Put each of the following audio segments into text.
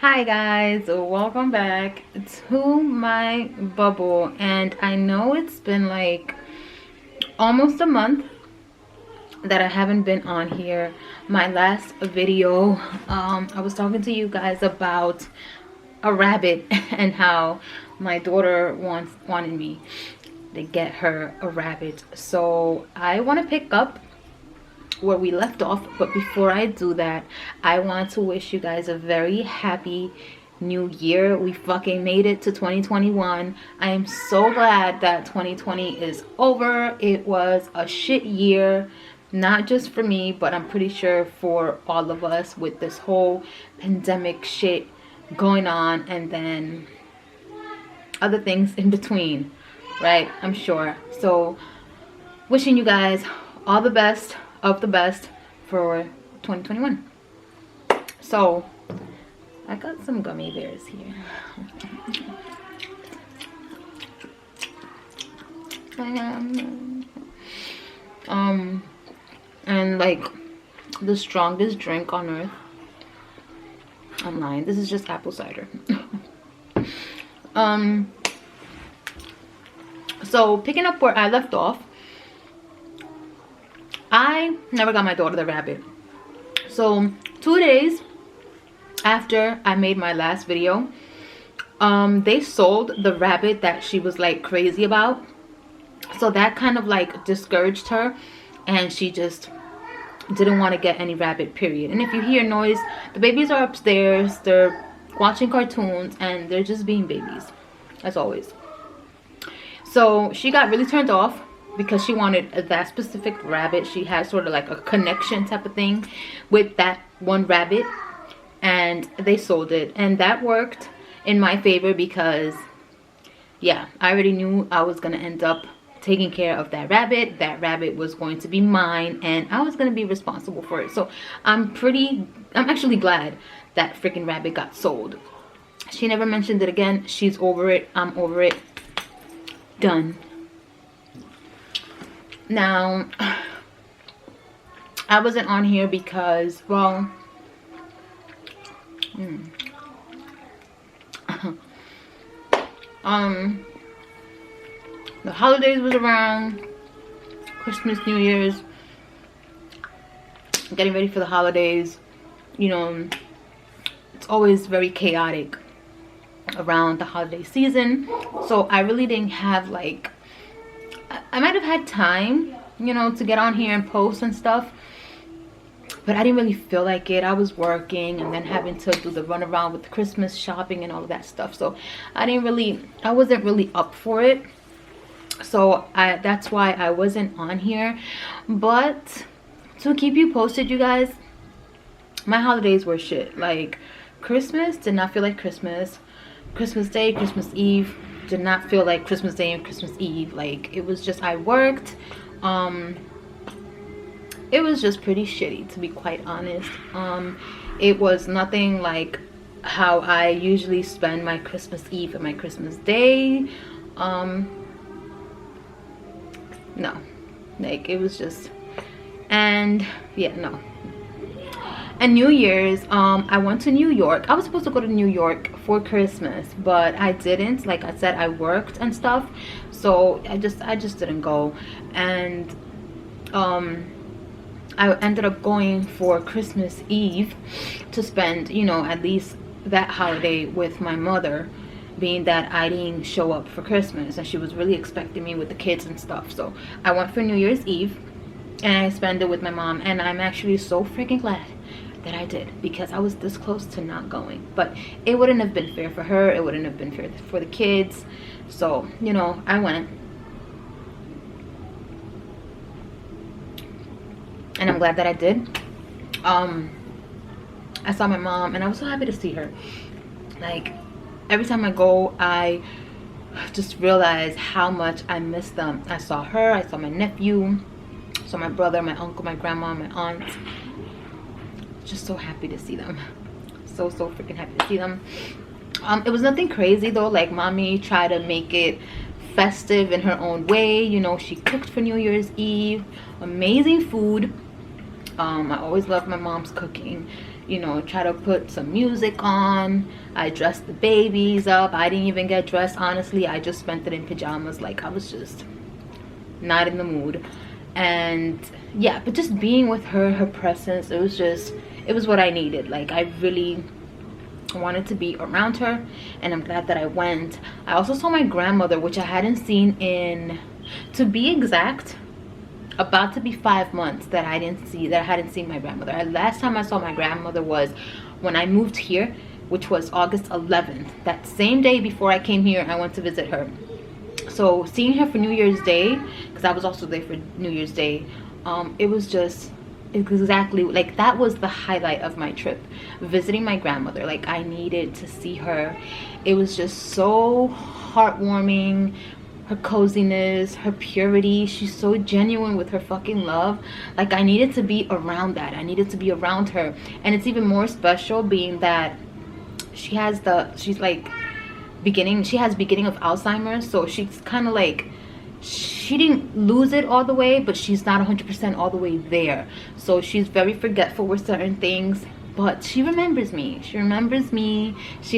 Hi guys, welcome back to my bubble. And I know it's been like almost a month that I haven't been on here. My last video, I was talking to you guys about a rabbit and how my daughter wanted me to get her a rabbit. So I want to pick up where we left off, but before I do that, I want to wish you guys a very happy new year. We fucking made it to 2021. I am so glad that 2020 is over. It was a shit year, not just for me, but I'm pretty sure for all of us, with this whole pandemic shit going on and then other things in between, right? I'm sure. So wishing you guys all the best of the best for 2021. So I got some gummy bears here. And like the strongest drink on earth. I'm lying. This is just apple cider. So picking up where I left off, I never got my daughter the rabbit. So 2 days after I made my last video, they sold the rabbit that she was like crazy about. So that kind of like discouraged her, and she just didn't want to get any rabbit, period. And if you hear noise, the babies are upstairs, they're watching cartoons, and they're just being babies as always. So she got really turned off because she wanted that specific rabbit. She had sort of like a connection type of thing with that one rabbit, and they sold it, and that worked in my favor because yeah, I already knew I was gonna end up taking care of that rabbit. That rabbit was going to be mine, and I was gonna be responsible for it. So I'm actually glad that freaking rabbit got sold. She never mentioned it again. She's over it. I'm over it. Done. Now, I wasn't on here because, well, the holidays was around, Christmas, New Year's, getting ready for the holidays. You know, it's always very chaotic around the holiday season. So I really didn't have like, I might have had time, you know, to get on here and post and stuff, but I didn't really feel like it. I was working and then having to do the runaround with Christmas shopping and all of that stuff. So I wasn't really up for it. So that's why I wasn't on here. But to keep you posted, you guys, my holidays were shit. Like, Christmas did not feel like Christmas. Christmas Day, Christmas Eve did not feel like Christmas Day and Christmas Eve. Like, it was just, I worked. It was just pretty shitty, to be quite honest. It was nothing like how I usually spend my Christmas Eve and my Christmas Day. No, like, it was just, and yeah, no. And New Year's, I went to New York. I was supposed to go to New York for Christmas, but I didn't. Like I said, I worked and stuff, so I just didn't go. And I ended up going for Christmas Eve to spend, you know, at least that holiday with my mother, being that I didn't show up for Christmas and she was really expecting me with the kids and stuff. So I went for New Year's Eve and I spent it with my mom, and I'm actually so freaking glad that I did, because I was this close to not going. But it wouldn't have been fair for her, it wouldn't have been fair for the kids. So, you know, I went, and I'm glad that I did. I saw my mom and I was so happy to see her. Like, every time I go, I just realize how much I miss them. I saw her, I saw my nephew, saw my brother, my uncle, my grandma, my aunt. Just so happy to see them. So freaking happy to see them. It was nothing crazy though. Like, mommy tried to make it festive in her own way. You know, she cooked for New Year's Eve, amazing food. I always loved my mom's cooking. you know, try to put some music on. I dressed the babies up. I didn't even get dressed, honestly. I just spent it in pajamas. Like, I was just not in the mood. And yeah, but just being with her, her presence, it was what I needed. Like, I really wanted to be around her, and I'm glad that I went. I also saw my grandmother, which I hadn't seen in, to be exact, about to be 5 months that I hadn't seen my grandmother. Last time I saw my grandmother was when I moved here, which was August 11th. That same day before I came here, I went to visit her. So seeing her for New Year's Day, because I was also there for New Year's Day, it was just exactly like that was the highlight of my trip, visiting my grandmother. Like, I needed to see her. It was just so heartwarming. Her coziness, her purity, she's so genuine with her fucking love. Like, I needed to be around that. I needed to be around her. And it's even more special being that she has beginning of Alzheimer's. So she's kind of like, she didn't lose it all the way, but she's not 100% all the way there. So she's very forgetful with certain things, but she remembers me. She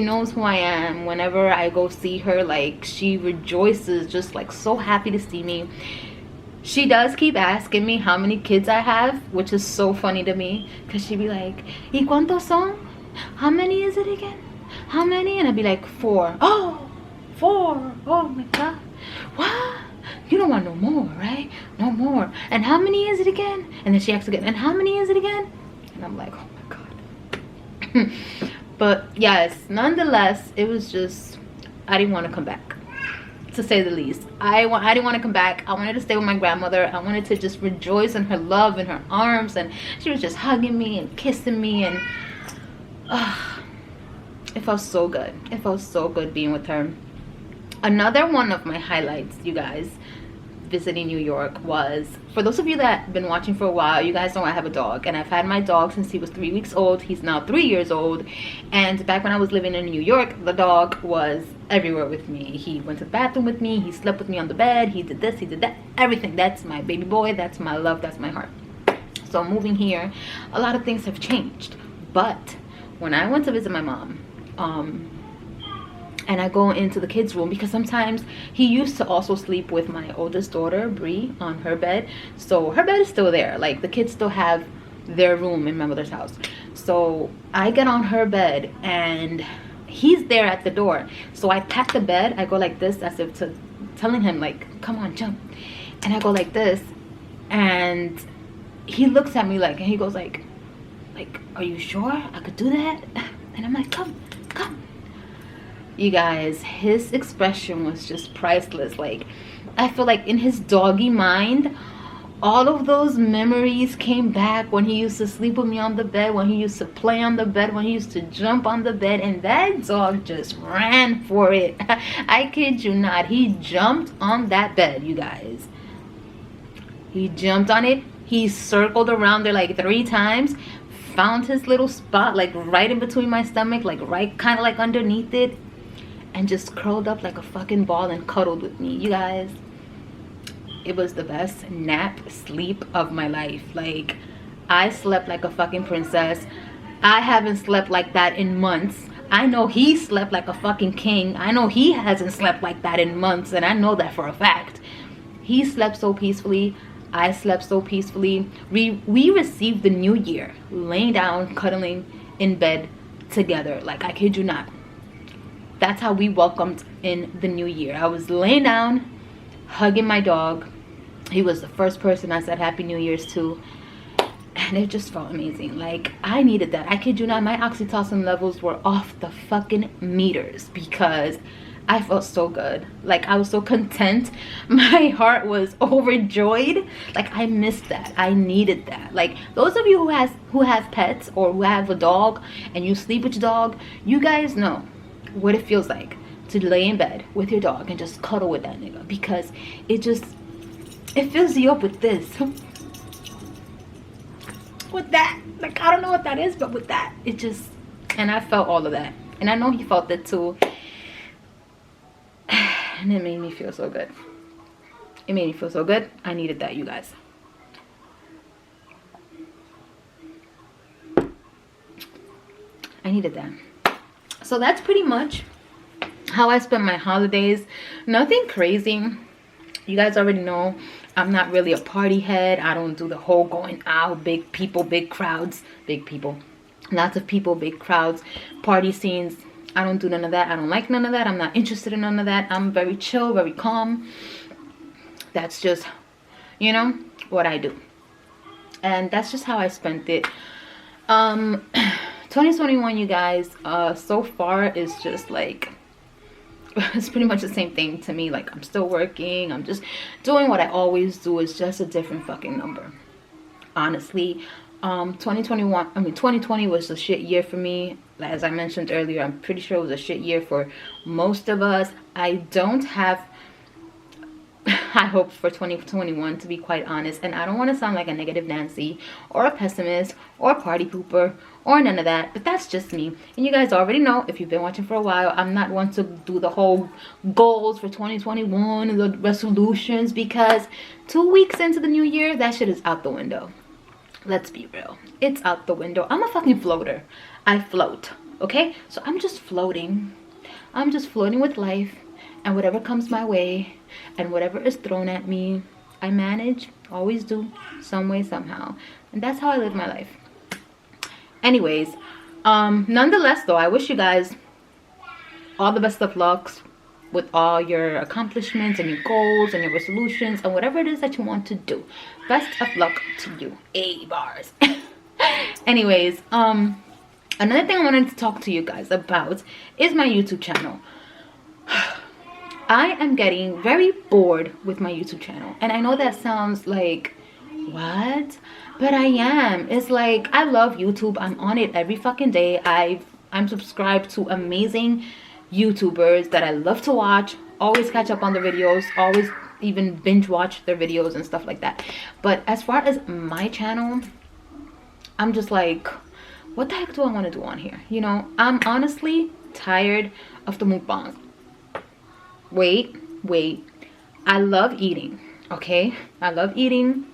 knows who I am. Whenever I go see her, like, she rejoices, just like so happy to see me. She does keep asking me how many kids I have, which is so funny to me, because she'd be like, ¿Y cuántos son? How many is it again? How many? And I'd be like, 4. Oh, 4. Oh my god. What? You don't want no more, right? No more. And how many is it again? And then she asks again, and how many is it again? And I'm like, oh my god. But yes, nonetheless, it was just, I didn't want to come back, to say the least. I didn't want to come back. I wanted to stay with my grandmother. I wanted to just rejoice in her love, in her arms, and she was just hugging me and kissing me, and it felt so good. It felt so good being with her. Another one of my highlights, you guys, visiting New York was, for those of you that have been watching for a while, you guys know I have a dog, and I've had my dog since he was 3 weeks old. He's now 3 years old, and back when I was living in New York, the dog was everywhere with me. He went to the bathroom with me, he slept with me on the bed, he did this, he did that, everything. That's my baby boy, that's my love, that's my heart. So moving here, a lot of things have changed. But when I went to visit my mom, and I go into the kids' room, because sometimes he used to also sleep with my oldest daughter, Bree, on her bed. So her bed is still there. Like, the kids still have their room in my mother's house. So I get on her bed, and he's there at the door. So I tap the bed. I go like this, as if to telling him, like, come on, jump. And I go like this, and he looks at me like, and he goes like, are you sure I could do that? And I'm like, come. You guys, his expression was just priceless. Like, I feel like in his doggy mind, all of those memories came back when he used to sleep with me on the bed, when he used to play on the bed, when he used to jump on the bed, and that dog just ran for it. I kid you not. He jumped on that bed, you guys. He jumped on it. He circled around there like 3 times, found his little spot, like right in between my stomach, like right kind of like underneath it, and just curled up like a fucking ball and cuddled with me. You guys, it was the best nap sleep of my life. Like, I slept like a fucking princess. I haven't slept like that in months. I know he slept like a fucking king. I know he hasn't slept like that in months, and I know that for a fact. He slept so peacefully. I slept so peacefully. We received the new year laying down, cuddling in bed together. Like, I kid you not. That's how we welcomed in the new year. I was laying down, hugging my dog. He was the first person I said Happy New Year's to. And it just felt amazing. Like, I needed that. I kid you not, my oxytocin levels were off the fucking meters, because I felt so good. Like, I was so content. My heart was overjoyed. Like, I missed that. I needed that. Like, those of you who have pets, or who have a dog and you sleep with your dog, you guys know what it feels like to lay in bed with your dog and just cuddle with that nigga, because it fills you up with this, with that. Like, I don't know what that is, but with that, it just, and I felt all of that, and I know he felt it too, and it made me feel so good. It made me feel so good. I needed that, you guys. I needed that. So that's pretty much how I spend my holidays. Nothing crazy. You guys already know I'm not really a party head. I don't do the whole going out, big people, big crowds, big people, lots of people, big crowds, party scenes. I don't do none of that. I don't like none of that. I'm not interested in none of that. I'm very chill, very calm. That's just, you know, what I do. And that's just how I spent it. 2021, you guys, so far is just like, it's pretty much the same thing to me. Like, I'm still working. I'm just doing what I always do. It's just a different fucking number. Honestly, 2020 was a shit year for me. As I mentioned earlier, I'm pretty sure it was a shit year for most of us. I don't have high hopes for 2021, to be quite honest, and I don't want to sound like a negative Nancy or a pessimist or a party pooper or none of that, but that's just me. And you guys already know, if you've been watching for a while, I'm not one to do the whole goals for 2021 and the resolutions, because 2 weeks into the new year, that shit is out the window. Let's be real, it's out the window. I'm a fucking floater. I float, okay? So I'm just floating. I'm just floating with life, and whatever comes my way and whatever is thrown at me, I manage, always do, some way, somehow. And that's how I live my life. Anyways, nonetheless though, I wish you guys all the best of luck with all your accomplishments and your goals and your resolutions and whatever it is that you want to do. Best of luck to you. A bars. Anyways, another thing I wanted to talk to you guys about is my YouTube channel. I am getting very bored with my YouTube channel, and I know that sounds like, what? But I am. It's like, I love YouTube. I'm on it every fucking day. I'm subscribed to amazing YouTubers that I love to watch, always catch up on the videos, always even binge watch their videos and stuff like that. But as far as my channel, I'm just like, what the heck do I want to do on here? You know, I'm honestly tired of the mukbangs. Wait, I love eating, okay? I love eating.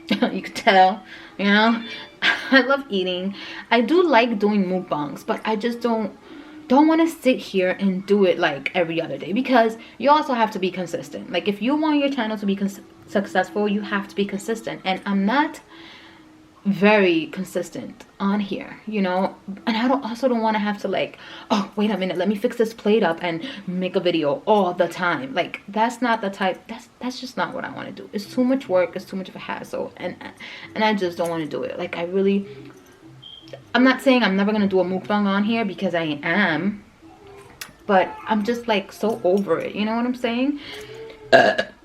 You can tell, you know. I love eating. I do like doing mukbangs, but I just don't want to sit here and do it like every other day, because you also have to be consistent. Like, if you want your channel to be successful, you have to be consistent, and I'm not very consistent on here, you know. And I also don't want to have to, like, oh, wait a minute, let me fix this plate up and make a video all the time. Like, that's not the type, that's just not what I want to do. It's too much work, it's too much of a hassle, and I just don't want to do it. Like, I'm not saying I'm never gonna do a mukbang on here, because I am, but I'm just like so over it, you know what I'm saying?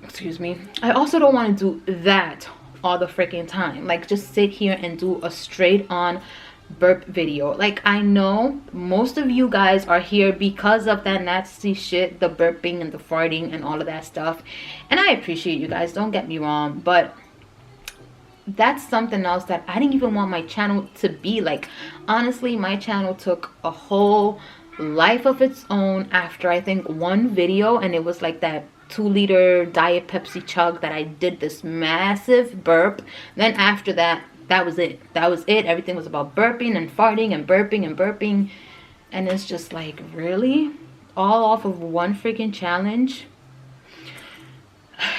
Excuse me. I also don't want to do that all the freaking time, like just sit here and do a straight on burp video. Like, I know most of you guys are here because of that nasty shit, the burping and the farting and all of that stuff, and I appreciate you guys, don't get me wrong, but that's something else that I didn't even want my channel to be. Like, honestly, my channel took a whole life of its own after I think one video, and it was like that 2-liter Diet Pepsi chug that I did this massive burp. Then after that, that was it. Everything was about burping and farting and burping and burping, and it's just like, really, all off of one freaking challenge?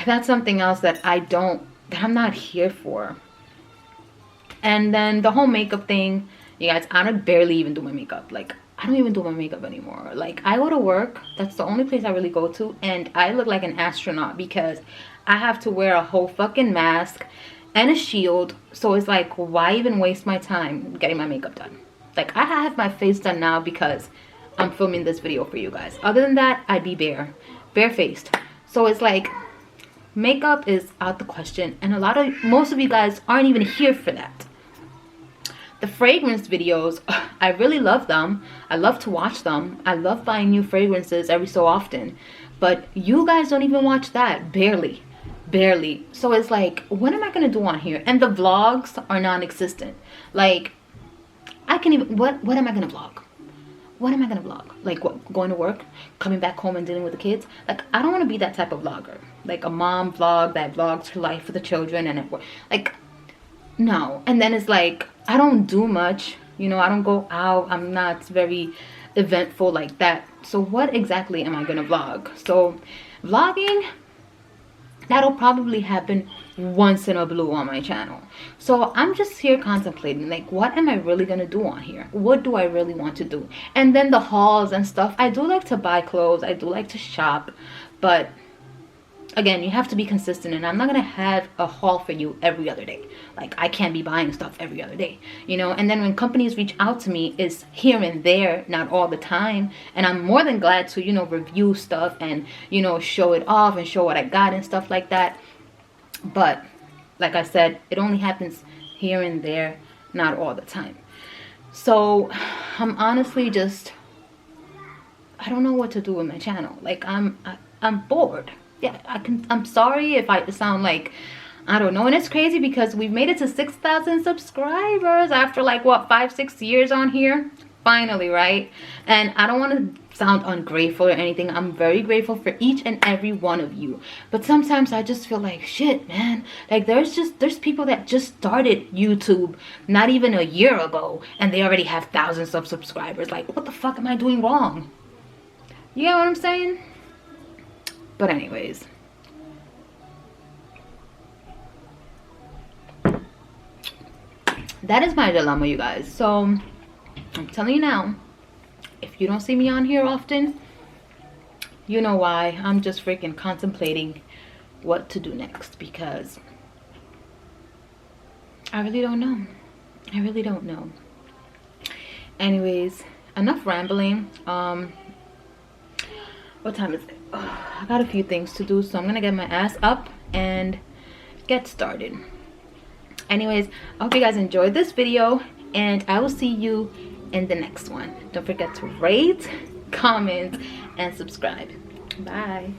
That's something else that I'm not here for. And then the whole makeup thing, you guys, I don't barely even do my makeup. Like, I don't even do my makeup anymore. Like, I go to work, that's the only place I really go to, and I look like an astronaut because I have to wear a whole fucking mask and a shield. So it's like, why even waste my time getting my makeup done? Like, I have my face done now because I'm filming this video for you guys. Other than that, I'd be barefaced. So it's like, makeup is out the question, and most of you guys aren't even here for that. The fragrance videos, I really love them. I love to watch them. I love buying new fragrances every so often, but you guys don't even watch that. Barely. So it's like, what am I gonna do on here? And the vlogs are non-existent. Like, I can even, what am I gonna vlog? What am I gonna vlog? Like, what, going to work, coming back home and dealing with the kids? Like, I don't want to be that type of vlogger, like a mom vlog that vlogs her life for the children and at work. Like, no. And then it's like, I don't do much You know, I don't go out. I'm not very eventful like that. So what exactly am I gonna vlog? So vlogging, that'll probably happen once in a blue on my channel. So I'm just here contemplating, like, what am I really gonna do on here? What do I really want to do? And then the hauls and stuff. I do like to buy clothes, I do like to shop, but again, you have to be consistent, and I'm not gonna have a haul for you every other day. Like, I can't be buying stuff every other day, you know. And then when companies reach out to me, it's here and there, not all the time. And I'm more than glad to, you know, review stuff and, you know, show it off and show what I got and stuff like that. But like I said, it only happens here and there, not all the time. So I'm honestly just, I don't know what to do with my channel. Like, I'm bored. Yeah, I'm sorry if I sound like, I don't know. And it's crazy because we've made it to 6,000 subscribers after like what, 5-6 years on here, finally, right? And I don't want to sound ungrateful or anything. I'm very grateful for each and every one of you, but sometimes I just feel like, shit, man, like there's people that just started YouTube not even a year ago and they already have thousands of subscribers. Like, what the fuck am I doing wrong? You get what I'm saying? But anyways, that is my dilemma, you guys. So I'm telling you now, if you don't see me on here often, you know why. I'm just freaking contemplating what to do next, because I really don't know. I really don't know. Anyways, enough rambling. What time is it? I got a few things to do, so I'm gonna get my ass up and get started. Anyways, I hope you guys enjoyed this video, and I will see you in the next one. Don't forget to rate, comment, and subscribe. Bye.